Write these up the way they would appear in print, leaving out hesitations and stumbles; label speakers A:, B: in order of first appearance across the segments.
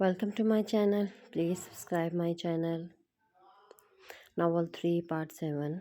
A: Welcome to my channel. Please subscribe my channel. Novel 3 Part 7.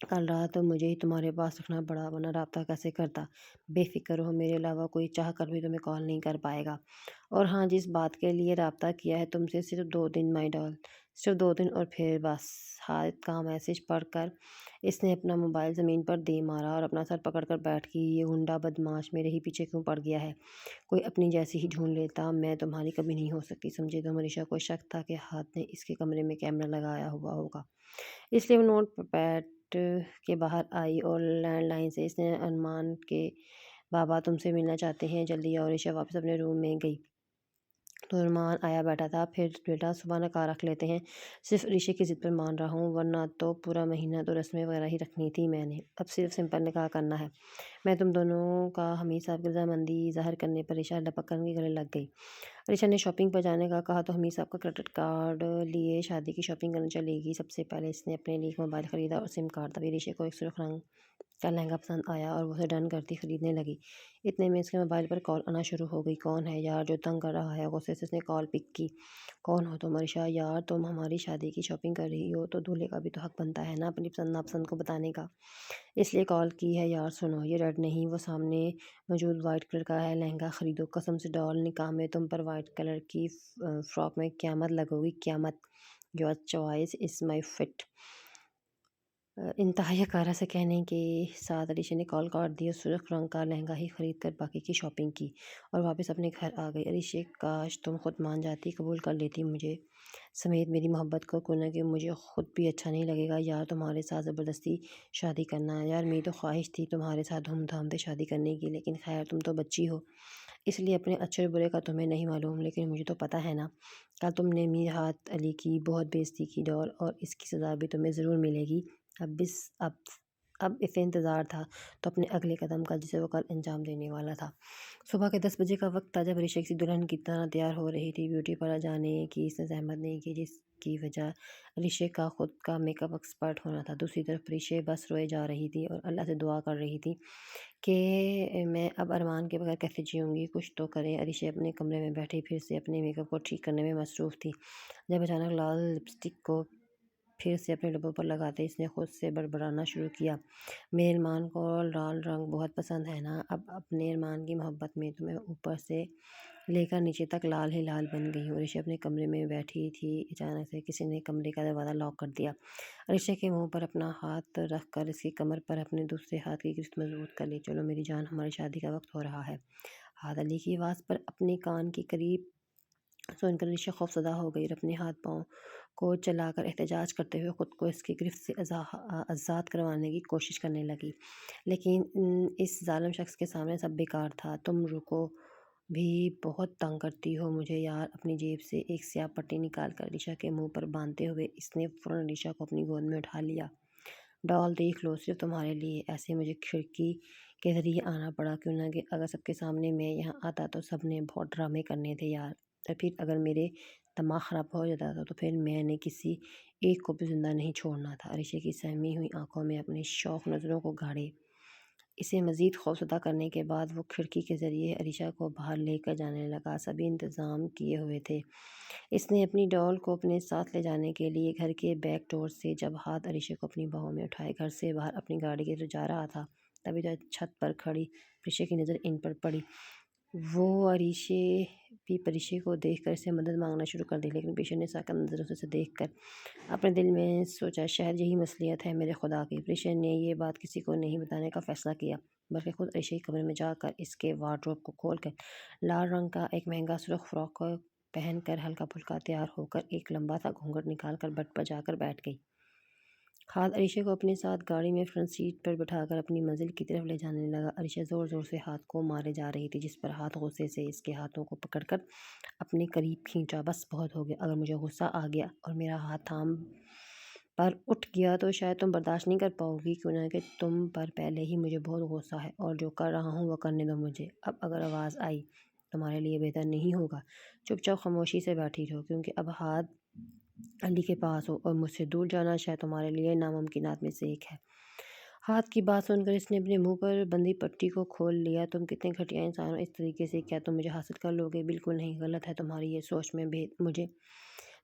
A: کل رات تو مجھے ہی تمہارے پاس رکھنا پڑا، ورنہ رابطہ کیسے کرتا۔ بے فکر رہو، میرے علاوہ کوئی چاہ کر بھی تمہیں کال نہیں کر پائے گا۔ اور ہاں، جس بات کے لیے رابطہ کیا ہے تم سے، صرف 2 دن مائی ڈال، صرف 2 دن اور پھر بس۔ حارث کا میسج پڑھ کر اس نے اپنا موبائل زمین پر دے مارا اور اپنا سر پکڑ کر بیٹھ گئی۔ یہ گنڈا بدماش میرے ہی پیچھے کیوں پڑ گیا ہے؟ کوئی اپنی جیسی ہی ڈھونڈ لیتا، میں تمہاری کبھی نہیں ہو سکتی، سمجھے تم؟ علیشا کو شک تھا کہ ہاتھ نے اس کے کمرے میں کیمرہ لگایا ہوا ہوگا، اس لیے وہ نوٹ پیڈ کے باہر آئی اور لینڈ لائن سے اس نے ارمان کے بابا تم سے ملنا چاہتے ہیں، جلدی آؤ۔ علیشا واپس اپنے روم میں گئی تو ارمان آیا بیٹھا تھا۔ پھر بیٹا صبح نکاح رکھ لیتے ہیں، صرف علیشا کی ضد پر مان رہا ہوں، ورنہ تو پورا مہینہ تو رسمیں وغیرہ ہی رکھنی تھی میں نے، اب صرف سمپل نکاح کرنا ہے۔ میں تم دونوں کا حمید صاحب کی رضامندی ظاہر کرنے پر علیشا لپک کر ان کے گلے لگ گئی۔ علیشا نے شاپنگ پر جانے کا کہا تو حمید صاحب کا کریڈٹ کارڈ لیے شادی کی شاپنگ کرنے چلے گی۔ سب سے پہلے اس نے اپنے لیے ایک موبائل خریدا اور سم کارڈ، تبھی علیشا کو ایک سرخ رنگ کا لہنگا پسند آیا اور وہ اسے ڈن کرتی خریدنے لگی۔ اتنے میں اس کے موبائل پر کال آنا شروع ہو گئی۔ کون ہے یار جو تنگ کر رہا ہے؟ غصے سے اس نے کال پک کی۔ کون ہو تم؟ علیشا، یار تم ہماری شادی کی شاپنگ کر رہی ہو تو دولہے کا بھی تو حق بنتا ہے نا اپنی پسند ناپسند کو بتانے کا، اس لیے کال کی ہے یار۔ سنو، یہ ریڈ نہیں، وہ سامنے موجود وائٹ کلر کا ہے لہنگا خریدو، قسم سے ڈال، نکاح میں تم پر وائٹ کلر کی فراک میں قیامت لگوگی، قیامت۔ Your choice is my fit. انتہائی حقارہ سے کہنے کے ساتھ علیشا نے کال کاٹ دی اور سرخ رنگ کا لہنگا ہی خرید کر باقی کی شاپنگ کی اور واپس اپنے گھر آ گئی۔ علیشا، کاش تم خود مان جاتی، قبول کر لیتی مجھے سمیت میری محبت کو، کوئی نہ کہ مجھے خود بھی اچھا نہیں لگے گا یار تمہارے ساتھ زبردستی شادی کرنا۔ یار میری تو خواہش تھی تمہارے ساتھ دھوم دھام سے شادی کرنے کی، لیکن خیر تم تو بچی ہو، اس لیے اپنے اچھے اور برے کا تمہیں نہیں معلوم، لیکن مجھے تو پتہ ہے نا، کل تم نے میر ہاتھ علی کی بہت بےعزتی کی ڈال، اور اس کی سزا بھی تمہیں ضرور ملے گی۔ اب اسے انتظار تھا تو اپنے اگلے قدم کا، جسے وہ کل انجام دینے والا تھا۔ صبح کے 10 بجے کا وقت تھا جب علیشا کسی دلہن کی طرح تیار ہو رہی تھی۔ بیوٹی پارلر جانے کی اس نے زحمت نہیں کی، جس کی وجہ علیشا کا خود کا میک اپ ایکسپرٹ ہونا تھا۔ دوسری طرف علیشا بس روئے جا رہی تھی اور اللہ سے دعا کر رہی تھی کہ میں اب ارمان کے بغیر کیسے جیوں گی، کچھ تو کرے۔ علیشا اپنے کمرے میں بیٹھی پھر سے اپنے میک اپ کو ٹھیک کرنے میں مصروف تھی جب اچانک لال لپسٹک کو پھر سے اپنے لبوں پر لگاتے اس نے خود سے بڑبڑانا شروع کیا۔ میرے ارمان کو لال رنگ بہت پسند ہے نا، اب اپنے ارمان کی محبت میں تمہیں اوپر سے لے کر نیچے تک لال ہی لال بن گئی ہوں۔ علیشا اپنے کمرے میں بیٹھی تھی، اچانک سے کسی نے کمرے کا دروازہ لاک کر دیا۔ علیشا کے منہ پر اپنا ہاتھ رکھ کر اس کی کمر پر اپنے دوسرے ہاتھ کی گرفت مضبوط کر لی۔ چلو میری جان، ہماری شادی کا وقت ہو رہا ہے۔ ہاتھ علی کی آواز پر اپنے کان کے قریب سن کر علیشا خوفزدہ ہو گئی اور اپنے ہاتھ پاؤں کو چلا کر احتجاج کرتے ہوئے خود کو اس کی گرفت سے آزاد کروانے کی کوشش کرنے لگی، لیکن اس ظالم شخص کے سامنے سب بیکار تھا۔ تم رکو بھی، بہت تنگ کرتی ہو مجھے یار۔ اپنی جیب سے ایک سیاہ پٹی نکال کر علیشا کے منہ پر باندھتے ہوئے اس نے فوراً علیشا کو اپنی گود میں اٹھا لیا۔ ڈال دیکھ لو، صرف تمہارے لیے ایسے مجھے کھڑکی کے ذریعے آنا پڑا، کیوں نہ کہ اگر سب کے سامنے میں یہاں آتا تو سب نے بہت ڈرامے کرنے تھے یار، اور پھر اگر میرے دماغ خراب ہو جاتا تھا تو پھر میں نے کسی ایک کو بھی زندہ نہیں چھوڑنا تھا۔ علیشا کی سہمی ہوئی آنکھوں میں اپنی شوق نظروں کو گاڑے اسے مزید خوفزدہ کرنے کے بعد وہ کھڑکی کے ذریعے علیشا کو باہر لے کر جانے لگا۔ سبھی انتظام کیے ہوئے تھے۔ اس نے اپنی ڈال کو اپنے ساتھ لے جانے کے لیے گھر کے بیک ڈور سے جب ہاتھ علیشا کو اپنی باہوں میں اٹھائے گھر سے باہر اپنی گاڑی کی طرف جا رہا تھا، تبھی تو چھت پر کھڑی علیشا کی نظر ان پر پڑی۔ وہ علیشا بھی علیشا کو دیکھ کر اسے مدد مانگنا شروع کر دی، لیکن علیشا نے ساکت نظروں سے اسے دیکھ کر اپنے دل میں سوچا شاید یہی مصلیحت ہے میرے خدا کی۔ علیشا نے یہ بات کسی کو نہیں بتانے کا فیصلہ کیا، بلکہ خود علیشا کے کمرے میں جا کر اس کے وارڈروب کو کھول کر لال رنگ کا ایک مہنگا سرخ فراک کو پہن کر ہلکا پھلکا تیار ہو کر ایک لمبا سا گھونگھٹ نکال کر بٹ پر جا کر بیٹھ گئی۔ ہاتھ علیشا کو اپنے ساتھ گاڑی میں فرنٹ سیٹ پر بٹھا کر اپنی منزل کی طرف لے جانے لگا۔ علیشا زور زور سے ہاتھ کو مارے جا رہی تھی، جس پر ہاتھ غصے سے اس کے ہاتھوں کو پکڑ کر اپنے قریب کھینچا۔ بس بہت ہو گیا، اگر مجھے غصہ آ گیا اور میرا ہاتھ تھام پر اٹھ گیا تو شاید تم برداشت نہیں کر پاؤ گی، کیوں نہ کہ تم پر پہلے ہی مجھے بہت غصہ ہے اور جو کر رہا ہوں وہ کرنے دو مجھے۔ اب اگر آواز آئی تمہارے لیے بہتر نہیں ہوگا چپ چاپ خاموشی سے بیٹھی رہو، کیونکہ اب ہاتھ علی کے پاس ہو اور مجھ سے دور جانا شاید تمہارے لیے ناممکنات میں سے ایک ہے۔ ہاتھ کی بات سن کر اس نے اپنے منہ پر بندھی پٹی کو کھول لیا۔ تم کتنے گھٹیا انسان ہو، اس طریقے سے کیا تم مجھے حاصل کر لو گے؟ بالکل نہیں، غلط ہے تمہاری یہ سوچ۔ مجھے